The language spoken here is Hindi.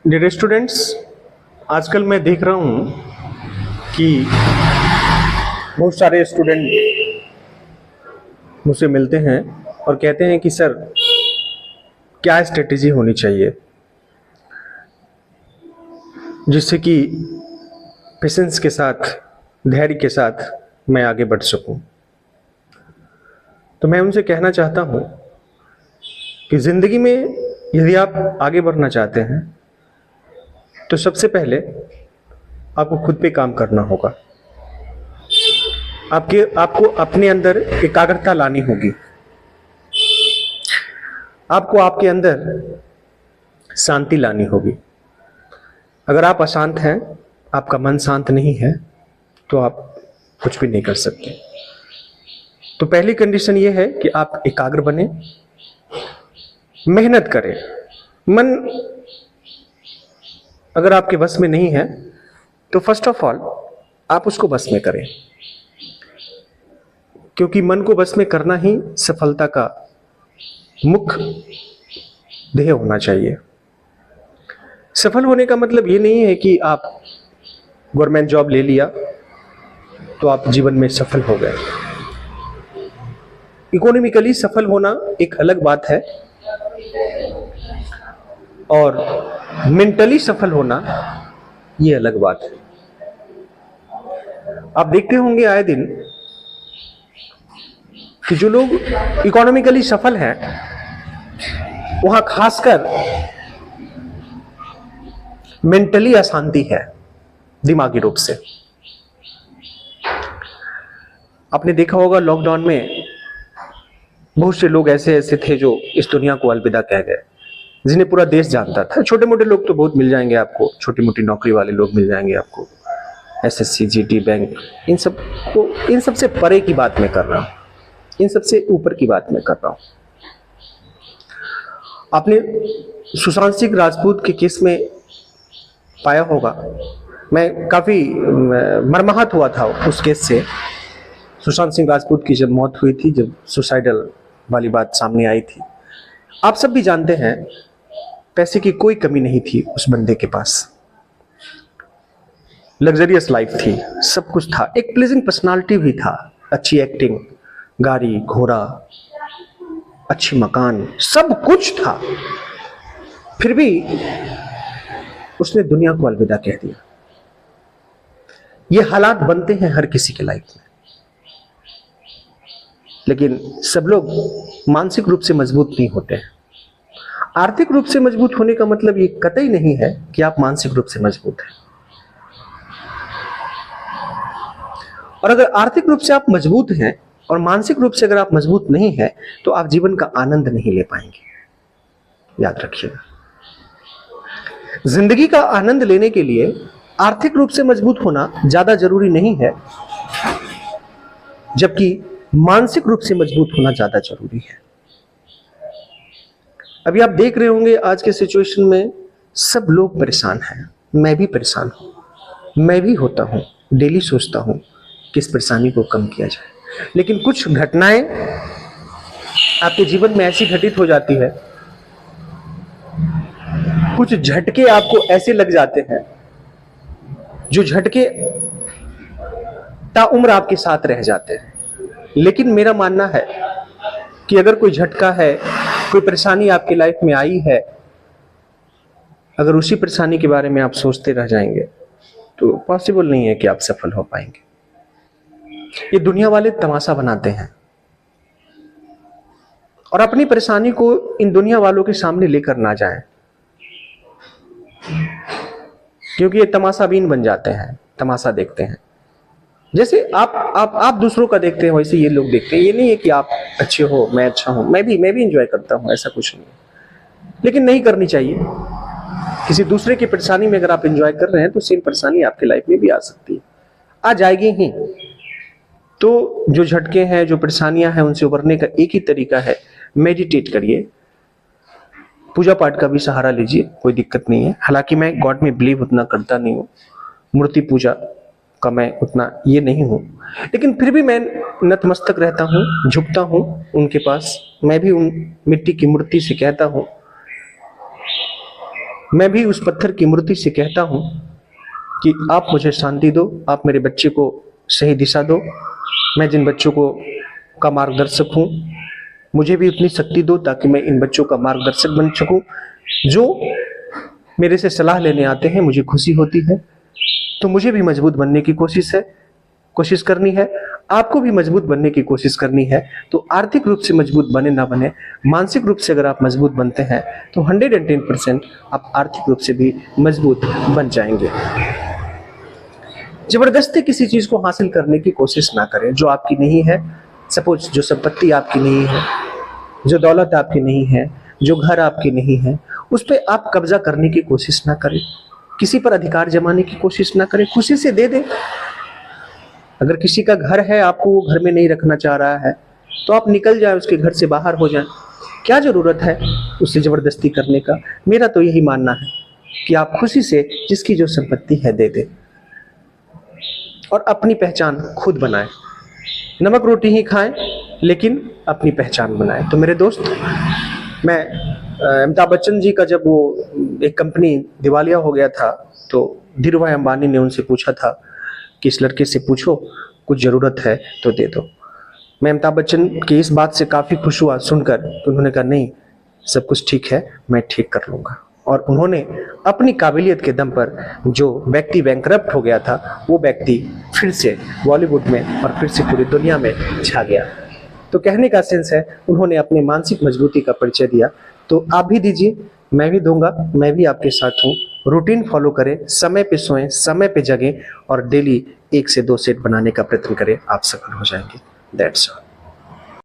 डियर स्टूडेंट्स, आजकल मैं देख रहा हूँ कि बहुत सारे स्टूडेंट मुझसे मिलते हैं और कहते हैं कि सर, क्या स्ट्रेटेजी होनी चाहिए जिससे कि पेशेंस के साथ, धैर्य के साथ मैं आगे बढ़ सकूं। तो मैं उनसे कहना चाहता हूं कि ज़िंदगी में यदि आप आगे बढ़ना चाहते हैं तो सबसे पहले आपको खुद पे काम करना होगा। आपको अपने अंदर एकाग्रता लानी होगी। आपको आपके अंदर शांति लानी होगी। अगर आप अशांत हैं, आपका मन शांत नहीं है, तो आप कुछ भी नहीं कर सकते। तो पहली कंडीशन यह है कि आप एकाग्र बने, मेहनत करें। मन अगर आपके बस में नहीं है तो फर्स्ट ऑफ ऑल आप उसको बस में करें, क्योंकि मन को बस में करना ही सफलता का मुख्य ध्येय होना चाहिए। सफल होने का मतलब ये नहीं है कि आप गवर्नमेंट जॉब ले लिया तो आप जीवन में सफल हो गए। इकोनॉमिकली सफल होना एक अलग बात है और मेंटली सफल होना ये अलग बात है। आप देखते होंगे आए दिन कि जो लोग इकोनॉमिकली सफल हैं वहां खासकर मेंटली अशांति है, दिमागी रूप से। आपने देखा होगा लॉकडाउन में बहुत से लोग ऐसे थे जो इस दुनिया को अलविदा कह गए, जिन्हें पूरा देश जानता था। छोटे मोटे लोग तो बहुत मिल जाएंगे आपको, छोटी मोटी नौकरी वाले लोग मिल जाएंगे आपको, एसएससी, जीटी, बैंक, इन सब से परे की बात मैं कर रहा हूं, इन सबसे ऊपर की बात मैं कर रहा हूं। आपने सुशांत सिंह राजपूत के केस में पाया होगा, मैं काफी मर्माहत हुआ था उस केस से। सुशांत सिंह राजपूत की जब मौत हुई थी, जब सुसाइडल वाली बात सामने आई थी, आप सब भी जानते हैं पैसे की कोई कमी नहीं थी उस बंदे के पास। लग्जरियस लाइफ थी, सब कुछ था, एक प्लीजिंग पर्सनालिटी भी था, अच्छी एक्टिंग, गाड़ी घोड़ा, अच्छी मकान, सब कुछ था। फिर भी उसने दुनिया को अलविदा कह दिया। ये हालात बनते हैं हर किसी के लाइफ में, लेकिन सब लोग मानसिक रूप से मजबूत नहीं होते हैं। आर्थिक रूप से मजबूत होने का मतलब ये कतई नहीं है कि आप मानसिक रूप से मजबूत हैं। और अगर आर्थिक रूप से आप मजबूत हैं और मानसिक रूप से अगर आप मजबूत नहीं हैं तो आप जीवन का आनंद नहीं ले पाएंगे। याद रखिएगा, जिंदगी का आनंद लेने के लिए आर्थिक रूप से मजबूत होना ज्यादा जरूरी नहीं है, जबकि मानसिक रूप से मजबूत होना ज्यादा जरूरी है। अभी आप देख रहे होंगे आज के सिचुएशन में सब लोग परेशान हैं, मैं भी परेशान हूं, मैं भी होता हूं, डेली सोचता हूं कि इस परेशानी को कम किया जाए। लेकिन कुछ घटनाएं आपके जीवन में ऐसी घटित हो जाती है, कुछ झटके आपको ऐसे लग जाते हैं जो झटके ताउम्र आपके साथ रह जाते हैं। लेकिन मेरा मानना है कि अगर कोई झटका है, कोई परेशानी आपकी लाइफ में आई है, अगर उसी परेशानी के बारे में आप सोचते रह जाएंगे तो पॉसिबल नहीं है कि आप सफल हो पाएंगे। ये दुनिया वाले तमाशा बनाते हैं और अपनी परेशानी को इन दुनिया वालों के सामने लेकर ना जाएं, क्योंकि ये तमाशाबीन बन जाते हैं, तमाशा देखते हैं। जैसे आप दूसरों का देखते हैं वैसे ये लोग देखते हैं। ये नहीं है कि आप अच्छे हो, मैं अच्छा हूं, मैं भी एंजॉय करता हूं, ऐसा कुछ नहीं है। लेकिन नहीं करनी चाहिए। किसी दूसरे की परेशानी में अगर आप एंजॉय कर रहे हैं तो सेम परेशानी आपके लाइफ में भी आ सकती है, आ जाएगी ही। तो जो झटके हैं, जो परेशानियां हैं, उनसे उबरने का एक ही तरीका है, मेडिटेट करिए, पूजा पाठ का भी सहारा लीजिए, कोई दिक्कत नहीं है। हालांकि मैं गॉड में बिलीव उतना करता नहीं हूँ, मूर्ति पूजा का मैं उतना ये नहीं हूँ, लेकिन फिर भी मैं नतमस्तक रहता हूँ, झुकता हूँ उनके पास। मैं भी उन मिट्टी की मूर्ति से कहता हूँ मैं भी उस पत्थर की मूर्ति से कहता हूं कि आप मुझे शांति दो, आप मेरे बच्चे को सही दिशा दो। मैं जिन बच्चों को का मार्गदर्शक हूं, मुझे भी उतनी शक्ति दो ताकि मैं इन बच्चों का मार्गदर्शक बन सकूं। जो मेरे से सलाह लेने आते हैं, मुझे खुशी होती है। तो मुझे भी मजबूत बनने की कोशिश करनी है, आपको भी मजबूत बनने की कोशिश करनी है। तो आर्थिक रूप से मजबूत बने ना बने, मानसिक रूप से अगर आप मजबूत बनते हैं तो 110% आप आर्थिक रूप से भी मजबूत बन जाएंगे। जबरदस्ती किसी चीज को हासिल करने की कोशिश ना करें जो आपकी नहीं है। सपोज जो संपत्ति आपकी नहीं है, जो दौलत आपकी नहीं है, जो घर आपकी नहीं है, उस पर आप कब्जा करने की कोशिश ना करें, किसी पर अधिकार जमाने की कोशिश ना करें, खुशी से दे दें। अगर किसी का घर है, आपको वो घर में नहीं रखना चाह रहा है, तो आप निकल जाए, उसके घर से बाहर हो जाए। क्या जरूरत है उससे जबरदस्ती करने का? मेरा तो यही मानना है कि आप खुशी से जिसकी जो संपत्ति है दे दें और अपनी पहचान खुद बनाएं। नमक रोटी ही खाएं लेकिन अपनी पहचान बनाएं। तो मेरे दोस्त, मैं अमिताभ बच्चन जी का जब वो एक कंपनी दिवालिया हो गया था तो धीरूभाई अंबानी ने उनसे पूछा था कि इस लड़के से पूछो कुछ ज़रूरत है तो दे दो। मैं अमिताभ बच्चन की इस बात से काफ़ी खुश हुआ सुनकर। तो उन्होंने कहा नहीं, सब कुछ ठीक है, मैं ठीक कर लूँगा। और उन्होंने अपनी काबिलियत के दम पर जो व्यक्ति बैंकरप्ट हो गया था, वो व्यक्ति फिर से बॉलीवुड में और फिर से पूरी दुनिया में छा गया। तो कहने का सेंस है, उन्होंने अपने मानसिक मजबूती का परिचय दिया। तो आप भी दीजिए, मैं भी दूंगा, मैं भी आपके साथ हूँ। रूटीन फॉलो करें, समय पे सोएं, समय पे जगें और डेली 1 से 2 सेट बनाने का प्रयत्न करें, आप सफल हो जाएंगे। That's all.